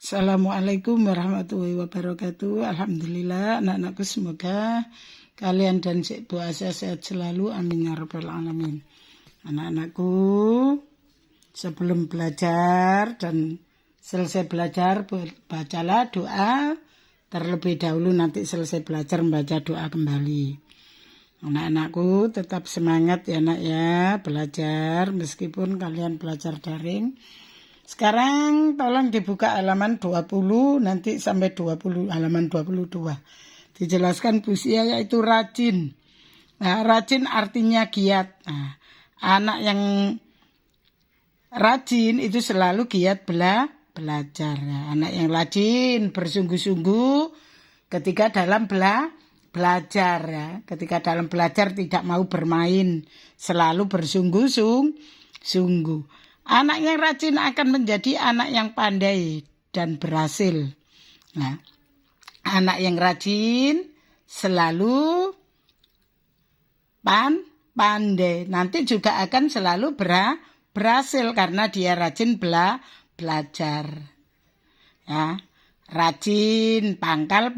Assalamualaikum warahmatullahi wabarakatuh. Alhamdulillah anak-anakku semoga kalian dan Cik Bu Asya sehat selalu. Amin ya rabbal alamin. Anak-anakku sebelum belajar dan selesai belajar bacalah doa terlebih dahulu, nanti selesai belajar membaca doa kembali. Anak-anakku tetap semangat ya nak ya belajar meskipun kalian belajar daring. Sekarang tolong dibuka halaman 20 nanti sampai 20 halaman 22. Dijelaskan Bu Sia yaitu rajin. Nah, rajin artinya giat. Nah, anak yang rajin itu selalu giat belajar. Nah, anak yang rajin bersungguh-sungguh ketika dalam belajar ya. Ketika dalam belajar tidak mau bermain, selalu bersungguh-sungguh. Anak yang rajin akan menjadi anak yang pandai dan berhasil. Nah, anak yang rajin selalu pandai. Nanti juga akan selalu berhasil karena dia rajin belajar. Ya, rajin pangkal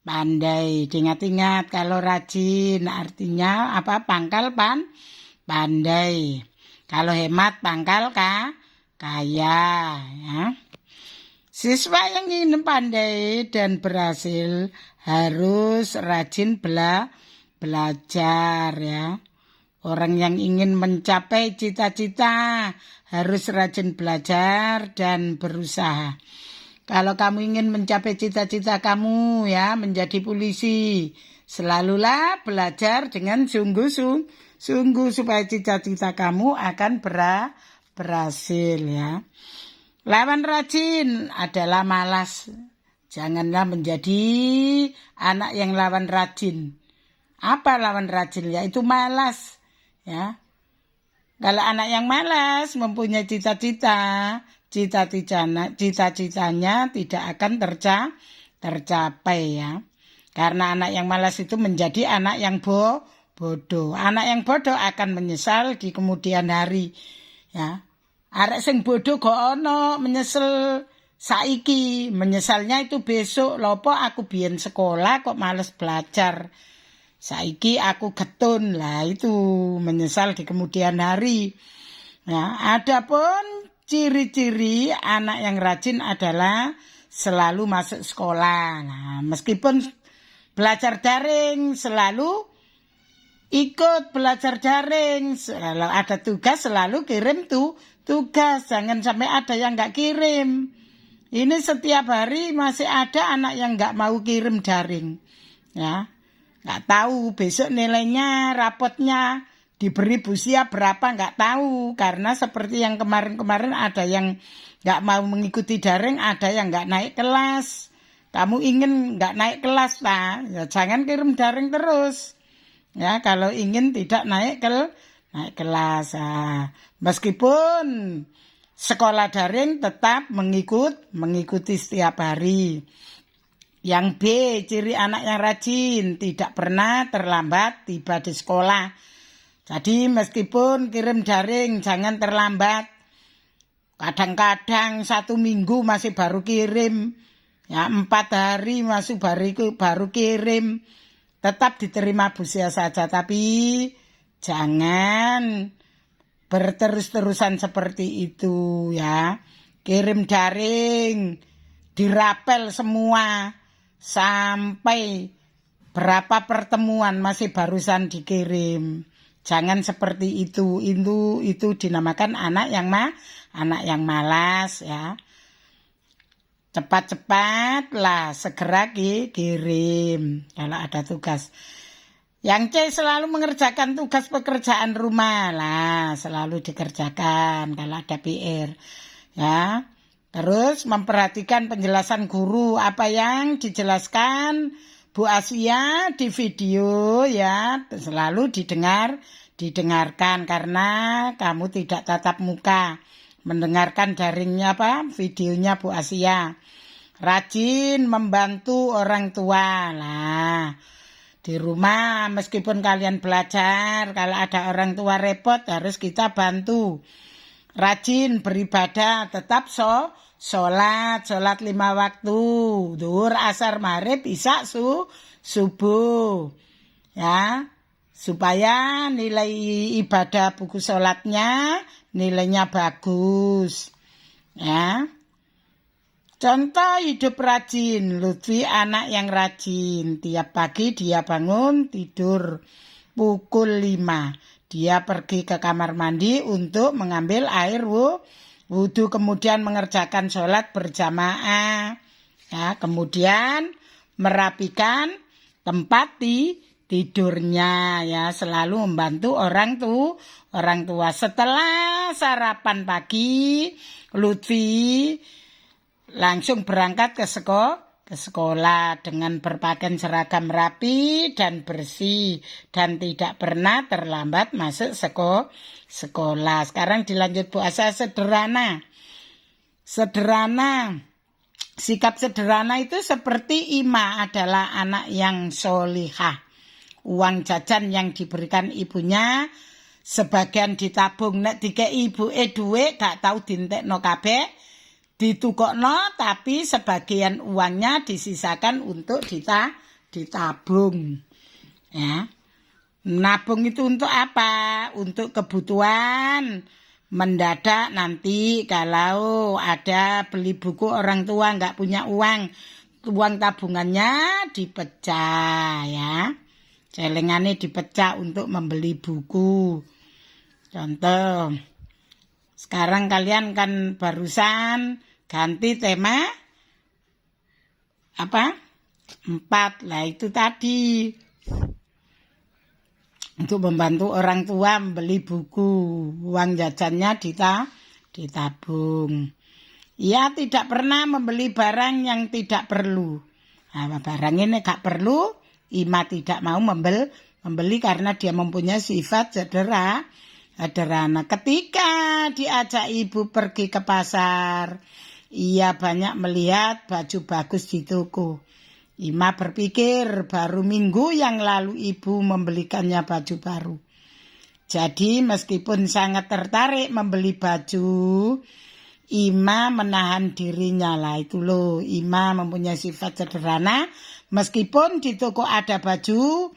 pandai. Ingat-ingat kalau rajin artinya apa? Pangkal pandai. Kalau hemat pangkal kaya ya. Siswa yang ingin pandai dan berhasil harus rajin belajar ya. Orang yang ingin mencapai cita-cita harus rajin belajar dan berusaha. Kalau kamu ingin mencapai cita-cita kamu ya, menjadi polisi, selalulah belajar dengan sungguh supaya cita-cita kamu akan berhasil ya. Lawan rajin adalah malas. Janganlah menjadi anak yang lawan rajin. Apa lawan rajin? Yaitu malas ya. Kalau anak yang malas mempunyai cita-cita, cita-citanya tidak akan tercapai ya. Karena anak yang malas itu menjadi anak yang bodoh. Anak yang bodoh akan menyesal di kemudian hari. Ya. Arek sing bodoh kok ono menyesal saiki, menyesalnya itu besok. Lopo aku biyen sekolah kok males belajar. Saiki aku getun lah, itu menyesal di kemudian hari. Ya, adapun ciri-ciri anak yang rajin adalah selalu masuk sekolah. Nah, meskipun belajar daring selalu ikut belajar daring. Kalau ada tugas selalu kirim tugas. Jangan sampai ada yang enggak kirim. Ini setiap hari masih ada anak yang enggak mau kirim daring. Ya. Enggak tahu besok nilainya, rapotnya diberi Bu Sia berapa enggak tahu. Karena seperti yang kemarin-kemarin ada yang enggak mau mengikuti daring, ada yang enggak naik kelas. Kamu ingin enggak naik kelas, Pak? Ya jangan kirim daring terus. Ya, kalau ingin tidak naik kelas. Nah, meskipun sekolah daring tetap mengikuti setiap hari. Yang B, ciri anak yang rajin, tidak pernah terlambat tiba di sekolah. Jadi meskipun kirim daring jangan terlambat. Kadang-kadang 1 minggu masih baru kirim. Ya, 4 hari masih baru kirim. Tetap diterima Bu Sia saja, tapi jangan berterus-terusan seperti itu ya. Kirim daring, dirapel semua sampai berapa pertemuan masih barusan dikirim. Jangan seperti itu. Itu dinamakan anak yang malas ya. Cepat-cepat lah segera kirim kalau ada tugas. Yang C selalu mengerjakan tugas pekerjaan rumah lah, selalu dikerjakan kalau ada PR. Ya. Terus memperhatikan penjelasan guru, apa yang dijelaskan Bu Asya di video ya, selalu didengarkan karena kamu tidak tatap muka. Mendengarkan daringnya videonya Bu Asya. Rajin membantu orang tua lah. Di rumah meskipun kalian belajar, kalau ada orang tua repot harus kita bantu. Rajin beribadah, tetap sholat 5 waktu, zuhur, asar, maghrib, isya, subuh. Ya, supaya nilai ibadah buku sholatnya nilainya bagus. Ya. Contoh hidup rajin, Lutfi anak yang rajin. Tiap pagi dia bangun tidur pukul 5. Dia pergi ke kamar mandi untuk mengambil air wudhu, kemudian mengerjakan sholat berjamaah. Ya, kemudian merapikan tempat tidurnya, ya, selalu membantu orang tua. Setelah sarapan pagi, Lutfi langsung berangkat ke sekolah dengan berpakaian seragam rapi dan bersih dan tidak pernah terlambat masuk sekolah. Sekarang dilanjut puasa sederhana. Sikap sederhana itu seperti Ima adalah anak yang solihah. Uang jajan yang diberikan ibunya sebagian ditabung, nek dikei ibuke dhuwit gak tau dintekno kabeh, ditukokno, tapi sebagian uangnya disisakan untuk ditabung. Ya. Nabung itu untuk apa? Untuk kebutuhan mendadak nanti kalau ada beli buku orang tua nggak punya uang tabungannya dipecah, ya. Celengannya dipecah untuk membeli buku. Contoh, sekarang kalian kan barusan ganti tema 4. Lah itu tadi untuk membantu orang tua membeli buku, uang jajannya ditabung. Ia tidak pernah membeli barang yang tidak perlu. Nah, barang ini gak perlu, Ima tidak mau membeli karena dia mempunyai sifat sederhana. Ketika diajak ibu pergi ke pasar, ia banyak melihat baju bagus di toko. Ima berpikir baru minggu yang lalu ibu membelikannya baju baru. Jadi meskipun sangat tertarik membeli baju, Ima menahan dirinya lah. Itu loh, Ima mempunyai sifat sederhana. Meskipun di toko ada baju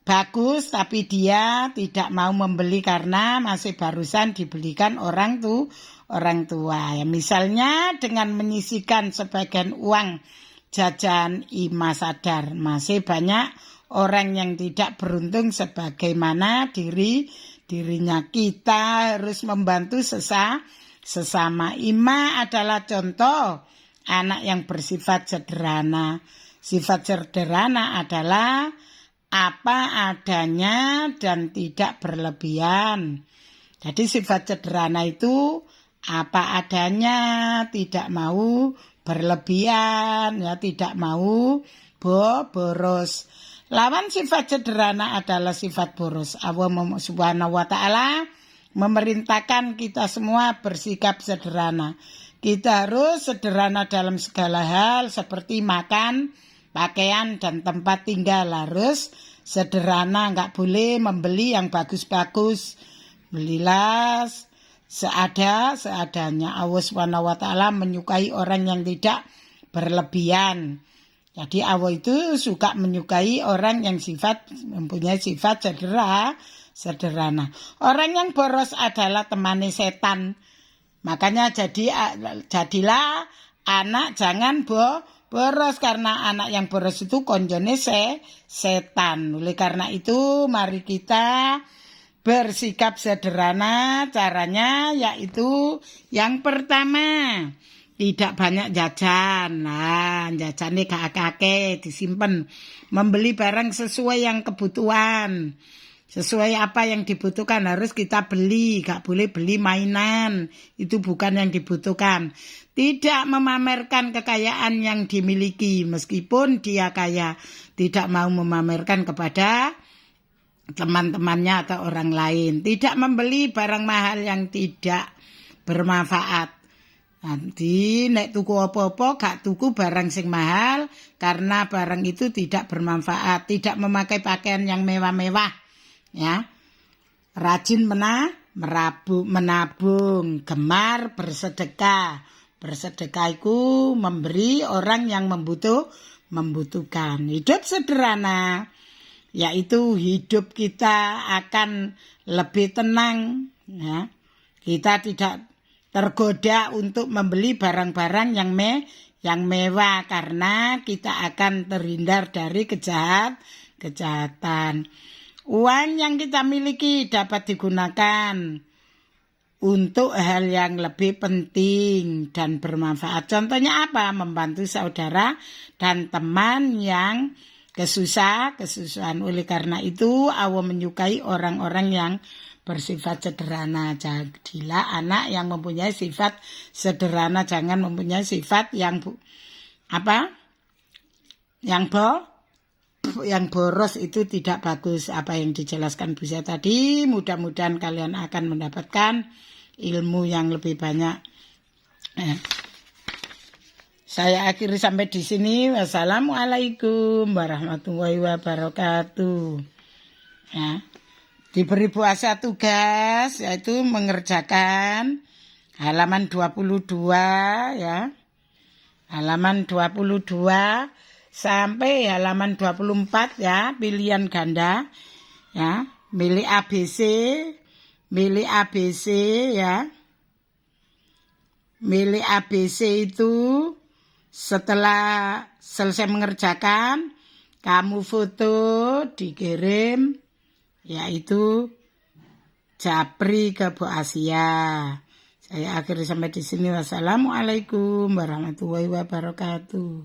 bagus, tapi dia tidak mau membeli karena masih barusan dibelikan orang tua. Ya, misalnya dengan menyisihkan sebagian uang jajan, Ima sadar masih banyak orang yang tidak beruntung sebagaimana dirinya. Kita harus membantu sesama. Ima adalah contoh anak yang bersifat sederhana. Sifat sederhana adalah apa adanya dan tidak berlebihan. Jadi sifat sederhana itu apa adanya, tidak mau berlebihan, ya, tidak mau boros. Lawan sifat sederhana adalah sifat boros. Allah Subhanahu wa taala memerintahkan kita semua bersikap sederhana. Kita harus sederhana dalam segala hal seperti makan, pakaian, dan tempat tinggal. Harus sederhana, nggak boleh membeli yang bagus-bagus. Belilah seadanya. Allah Subhanahu wa taala menyukai orang yang tidak berlebihan. Jadi Allah itu suka menyukai orang yang mempunyai sifat sederhana. Orang yang boros adalah temannya setan. Makanya jadilah anak jangan boros, karena anak yang boros itu konjone setan. Oleh karena itu mari kita bersikap sederhana. Caranya yaitu yang pertama, tidak banyak jajan. Nah, jajannya gak akeh, disimpan. Membeli barang sesuai yang kebutuhan. Sesuai apa yang dibutuhkan harus kita beli. Gak boleh beli mainan. Itu bukan yang dibutuhkan. Tidak memamerkan kekayaan yang dimiliki. Meskipun dia kaya, tidak mau memamerkan kepada teman-temannya atau orang lain. Tidak membeli barang mahal yang tidak bermanfaat. Nanti nek tuku apa-apa gak tuku barang sing mahal karena barang itu tidak bermanfaat. Tidak memakai pakaian yang mewah-mewah, ya. Rajin menabung, gemar bersedekah, Bersedekah itu memberi orang yang membutuhkan. Hidup sederhana, yaitu hidup kita akan lebih tenang. Ya. Kita tidak tergoda untuk membeli barang-barang yang mewah karena kita akan terhindar dari kejahatan. Uang yang kita miliki dapat digunakan untuk hal yang lebih penting dan bermanfaat. Contohnya apa? Membantu saudara dan teman yang kesusahan. Oleh karena itu, Allah menyukai orang-orang yang bersifat sederhana. Jadilah anak yang mempunyai sifat sederhana, jangan mempunyai sifat yang yang boros. Itu tidak bagus. Apa yang dijelaskan Bu Sia tadi, mudah-mudahan kalian akan mendapatkan ilmu yang lebih banyak. Saya akhiri sampai di sini. Wassalamualaikum warahmatullahi wabarakatuh. Ya. Diberi puasa tugas, yaitu mengerjakan halaman 22 ya. Halaman 22 sampai halaman 24 ya, pilihan ganda ya, milih ABC ya. Milih ABC itu setelah selesai mengerjakan, kamu foto, dikirim, yaitu japri ke Bu Asia. Saya akhiri sampai di sini. Wassalamualaikum warahmatullahi wabarakatuh.